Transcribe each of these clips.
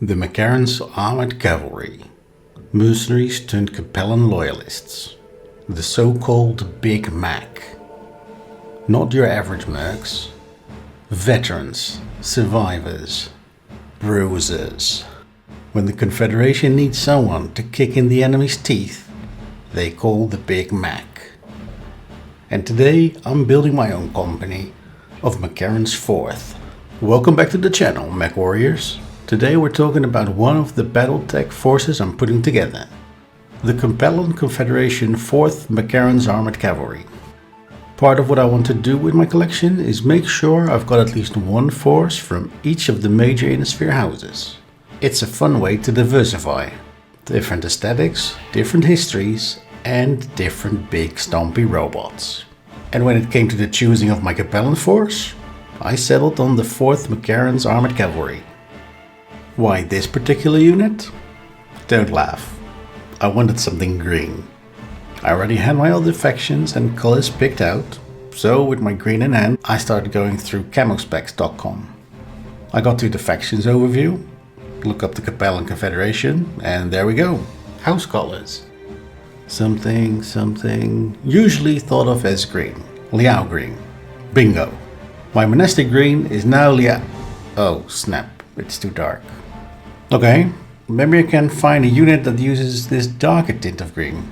The McCarron's armored cavalry, mercenaries turned Capellan loyalists, the so-called Big Mac. Not your average Mercs, veterans, survivors, bruisers. When the Confederation needs someone to kick in the enemy's teeth, they call the Big Mac. And today I'm building my own company of McCarron's 4th. Welcome back to the channel, Mech Warriors. Today we're talking about one of the BattleTech forces I'm putting together. The Capellan Confederation 4th McCarron's Armored Cavalry. Part of what I want to do with my collection is make sure I've got at least one force from each of the major Innisphere houses. It's a fun way to diversify. Different aesthetics, different histories, and different big stompy robots. And when it came to the choosing of my Capellan force, I settled on the 4th McCarron's Armored Cavalry. Why this particular unit? Don't laugh. I wanted something green. I already had my other factions and colors picked out, so with my green in hand, I started going through camospecs.com. I got to the factions overview, look up the Capellan Confederation, and there we go. House colors. Something, usually thought of as green. Liao green. Bingo. My monastic green is now Liao. Oh snap, it's too dark. Okay, maybe I can find a unit that uses this darker tint of green.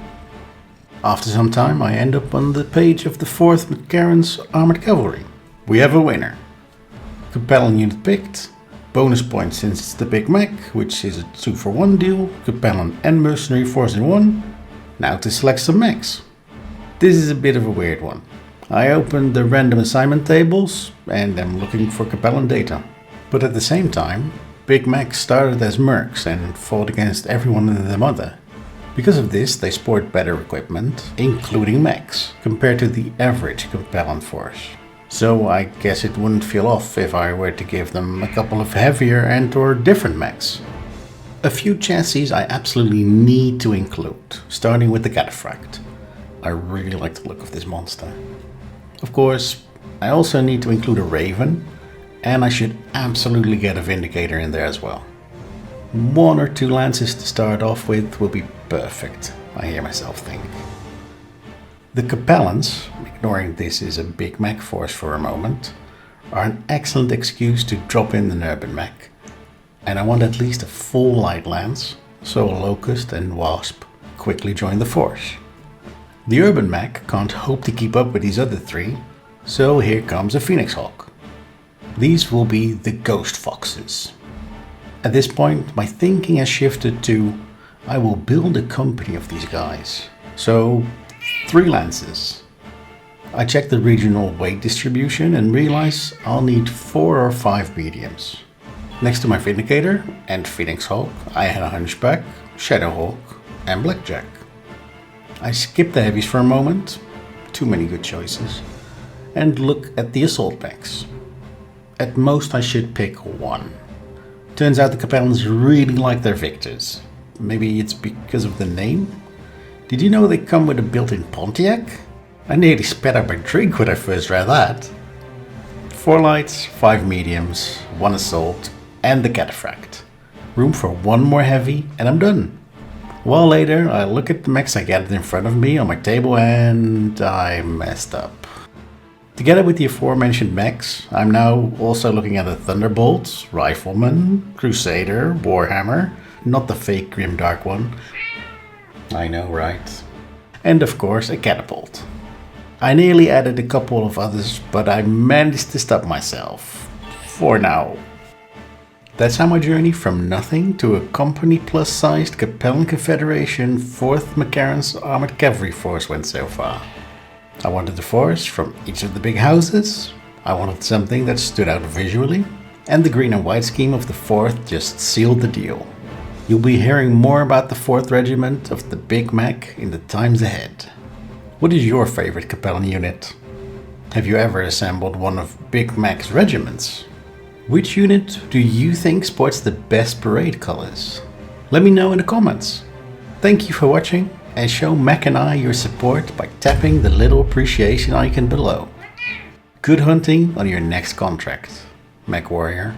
After some time I end up on the page of the 4th McCarron's Armored Cavalry. We have a winner. Capellan unit picked. Bonus points since it's the Big Mac, which is a 2-for-1 deal. Capellan and mercenary force in one. Now to select some mechs. This is a bit of a weird one. I opened the random assignment tables and am looking for Capellan data. But at the same time, Big Mac started as Mercs and fought against everyone and their mother. Because of this, they sport better equipment, including mechs, compared to the average Capellan force. So I guess it wouldn't feel off if I were to give them a couple of heavier and or different mechs. A few chassis I absolutely need to include, starting with the Cataphract. I really like the look of this monster. Of course, I also need to include a Raven, and I should absolutely get a Vindicator in there as well. 1 or 2 lances to start off with will be perfect, I hear myself think. The Capellans, ignoring this is a Big Mac force for a moment, are an excellent excuse to drop in an urban mech. And I want at least a full light lance, so a Locust and Wasp quickly join the force. The urban mech can't hope to keep up with these other 3, so here comes a Phoenix Hawk. These will be the Ghost Foxes. At this point, my thinking has shifted to I will build a company of these guys. So, 3 lances. I checked the regional weight distribution and realize I'll need 4 or 5 mediums. Next to my Vindicator and Phoenix Hawk, I had a Hunchback, Shadowhawk, and Blackjack. I skipped the heavies for a moment, too many good choices, and look at the assault mechs. At most I should pick 1. Turns out the Capellans really like their Victors. Maybe it's because of the name? Did you know they come with a built-in Pontiac? I nearly spat out my drink when I first read that. 4 lights, 5 mediums, 1 assault, and the Cataphract. Room for 1 more heavy and I'm done. A while later I look at the mechs I gathered in front of me on my table and I messed up. Together with the aforementioned mechs, I'm now also looking at a Thunderbolt, Rifleman, Crusader, Warhammer, not the fake grimdark one. I know, right? And of course a Catapult. I nearly added a couple of others, but I managed to stop myself. For now. That's how my journey from nothing to a company plus-sized Capellan Confederation 4th McCarron's Armored Cavalry force went so far. I wanted a force from each of the big houses, I wanted something that stood out visually, and the green and white scheme of the 4th just sealed the deal. You'll be hearing more about the 4th Regiment of the Big Mac in the times ahead. What is your favorite Capellan unit? Have you ever assembled one of Big Mac's regiments? Which unit do you think sports the best parade colors? Let me know in the comments. Thank you for watching. And show Mac and I your support by tapping the little appreciation icon below. Good hunting on your next contract, Mech Warrior.